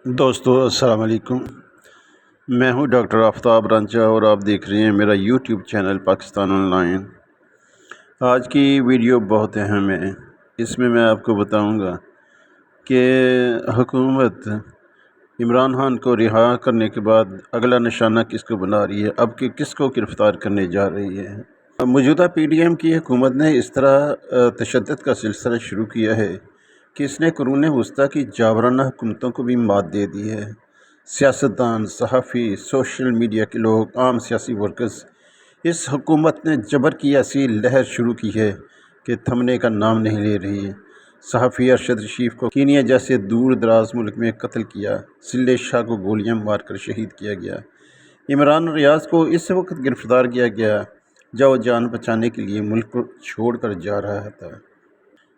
دوستو السلام علیکم۔ میں ہوں ڈاکٹر آفتاب رانجھا اور آپ دیکھ رہے ہیں میرا YouTube channel Pakistan on line. آج کی ویڈیو بہت اہم ہے۔ اس میں آپ کو بتاؤں گا کہ حکومت عمران خان کو رہا کرنے کے بعد اگلا نشانہ کس کو بنا رہی ہے، اب کہ کس کو گرفتار کرنے جا رہی ہے۔ موجودہ پی ڈی ایم کی حکومت نے اس طرح تشدد کا سلسلہ شروع کیا ہے کہ اس نے قرون وسطیٰ کی جابرانہ حکومتوں کو بھی مات دے دی ہے۔ سیاستدان، صحافی، سوشل میڈیا کے لوگ، عام سیاسی ورکرز، اس حکومت نے جبر کی ایسی لہر شروع کی ہے کہ تھمنے کا نام نہیں لے رہی ہے۔ صحافی ارشد رشید کو کینیا جیسے دور دراز ملک میں قتل کیا، سلے شاہ کو گولیاں مار کر شہید کیا گیا، عمران ریاض کو اس وقت گرفتار کیا گیا جب وہ جان بچانے کے لیے ملک کو چھوڑ کر جا رہا تھا۔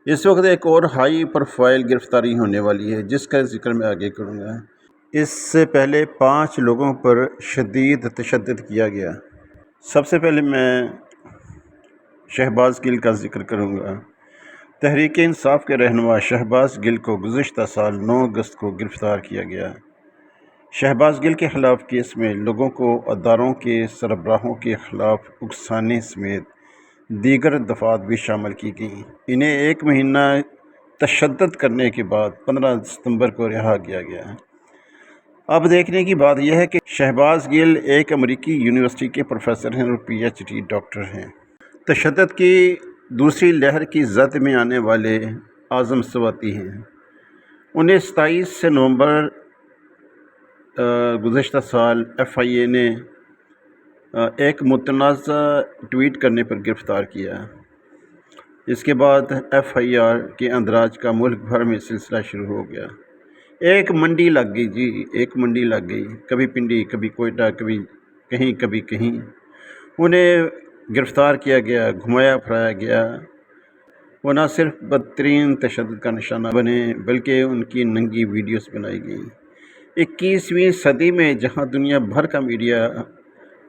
اس وقت ایک اور ہائی پروفائل گرفتاری ہونے والی ہے جس کا ذکر میں آگے کروں گا۔ اس سے پہلے 5 لوگوں پر شدید تشدد کیا گیا۔ سب سے پہلے میں شہباز گل کا ذکر کروں گا۔ تحریک انصاف کے رہنما شہباز گل کو گزشتہ سال 9 اگست کو گرفتار کیا گیا۔ شہباز گل کے خلاف کیس میں لوگوں کو اداروں کے سربراہوں کے خلاف اکسانے سمیت دیگر دفعات بھی شامل کی گئیں۔ انہیں 1 مہینہ تشدد کرنے کے بعد 15 ستمبر کو رہا کیا گیا۔ اب دیکھنے کی بات یہ ہے کہ شہباز گل ایک امریکی یونیورسٹی کے پروفیسر ہیں اور پی ایچ ڈی ڈاکٹر ہیں۔ تشدد کی دوسری لہر کی زد میں آنے والے اعظم سواتی ہیں۔ انہیں 27 نومبر گزشتہ سال ایف آئی اے نے ایک متنازع ٹویٹ کرنے پر گرفتار کیا۔ اس کے بعد ایف آئی آر کے اندراج کا ملک بھر میں سلسلہ شروع ہو گیا۔ ایک منڈی لگ گئی جی، ایک منڈی لگ گئی، کبھی پنڈی، کبھی کوئٹہ، کبھی کہیں انہیں گرفتار کیا گیا، گھمایا پھرایا گیا۔ وہ نہ صرف بدترین تشدد کا نشانہ بنے بلکہ ان کی ننگی ویڈیوز بنائی گئیں۔ 21ویں صدی میں جہاں دنیا بھر کا میڈیا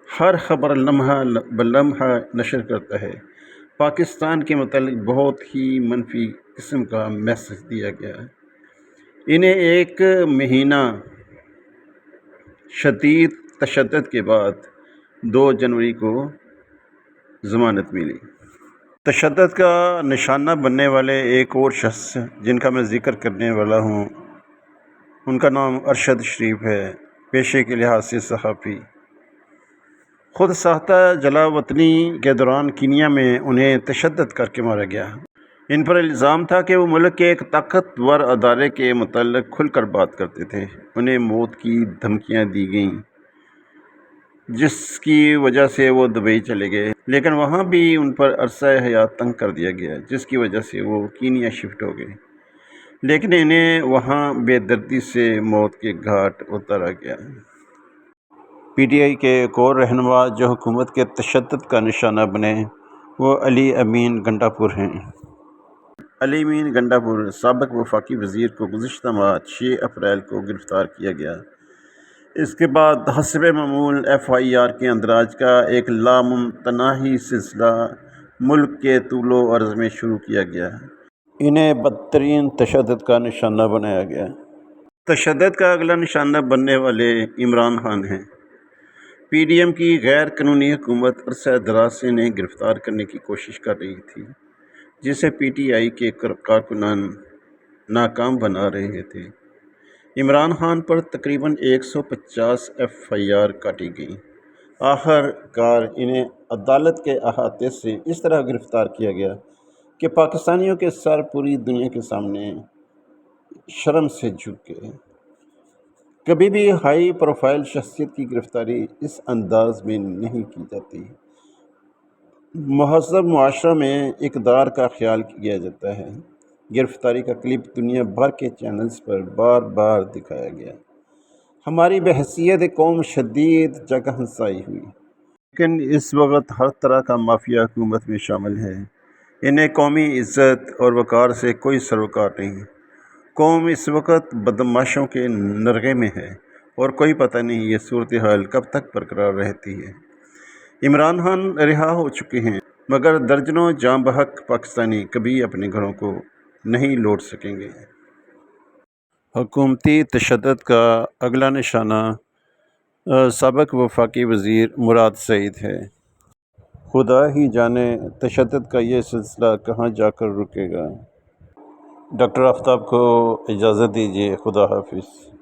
ہر خبر لمحہ بلمحہ نشر کرتا ہے، پاکستان کے متعلق بہت ہی منفی قسم کا میسج دیا گیا۔ انہیں 1 مہینہ شدید تشدد کے بعد 2 جنوری کو ضمانت ملی۔ تشدد کا نشانہ بننے والے ایک اور شخص جن کا میں ذکر کرنے والا ہوں، ان کا نام ارشد شریف ہے، پیشے کے لحاظ سے صحافی۔ خود ساختہ جلا وطنی کے دوران کینیا میں انہیں تشدد کر کے مارا گیا۔ ان پر الزام تھا کہ وہ ملک کے ایک طاقتور ادارے کے متعلق کھل کر بات کرتے تھے۔ انہیں موت کی دھمکیاں دی گئیں جس کی وجہ سے وہ دبئی چلے گئے، لیکن وہاں بھی ان پر عرصہ حیات تنگ کر دیا گیا جس کی وجہ سے وہ کینیا شفٹ ہو گئے، لیکن انہیں وہاں بے دردی سے موت کے گھاٹ اتارا گیا۔ پی ٹی آئی کے ایک اور رہنما جو حکومت کے تشدد کا نشانہ بنے وہ علی امین گنڈا پور ہیں۔ علی امین گنڈا پور سابق وفاقی وزیر کو گزشتہ ماہ 6 اپریل کو گرفتار کیا گیا۔ اس کے بعد حسب معمول ایف آئی آر کے اندراج کا ایک لامتناہی سلسلہ ملک کے طول و عرض میں شروع کیا گیا۔ انہیں بدترین تشدد کا نشانہ بنایا گیا۔ تشدد کا اگلا نشانہ بننے والے عمران خان ہیں۔ پی ڈی ایم کی غیر قانونی حکومت عرصہ دراز سے انہیں گرفتار کرنے کی کوشش کر رہی تھی، جسے پی ٹی آئی کے کارکنان ناکام بنا رہے تھے۔ عمران خان پر تقریباً 150 ایف آئی آر کاٹی گئیں۔ آخر کار انہیں عدالت کے احاطے سے اس طرح گرفتار کیا گیا کہ پاکستانیوں کے سر پوری دنیا کے سامنے شرم سے جھک گئے۔ کبھی بھی ہائی پروفائل شخصیت کی گرفتاری اس انداز میں نہیں کی جاتی۔ مہذب معاشرہ میں اقدار کا خیال کیا جاتا ہے۔ گرفتاری کا کلپ دنیا بھر کے چینلز پر بار بار دکھایا گیا۔ ہماری بحیثیت قوم شدید جگہ ہنسائی ہوئی، لیکن اس وقت ہر طرح کا مافیا حکومت میں شامل ہے۔ انہیں قومی عزت اور وقار سے کوئی سروکار نہیں۔ قوم اس وقت بدماشوں کے نرغے میں ہے اور کوئی پتہ نہیں یہ صورتحال کب تک برقرار رہتی ہے۔ عمران خان رہا ہو چکے ہیں مگر درجنوں جاں بحق پاکستانی کبھی اپنے گھروں کو نہیں لوٹ سکیں گے۔ حکومتی تشدد کا اگلا نشانہ سابق وفاقی وزیر مراد سعید ہے۔ خدا ہی جانے تشدد کا یہ سلسلہ کہاں جا کر رکے گا۔ ڈاکٹر آفتاب کو اجازت دیجیے، خدا حافظ۔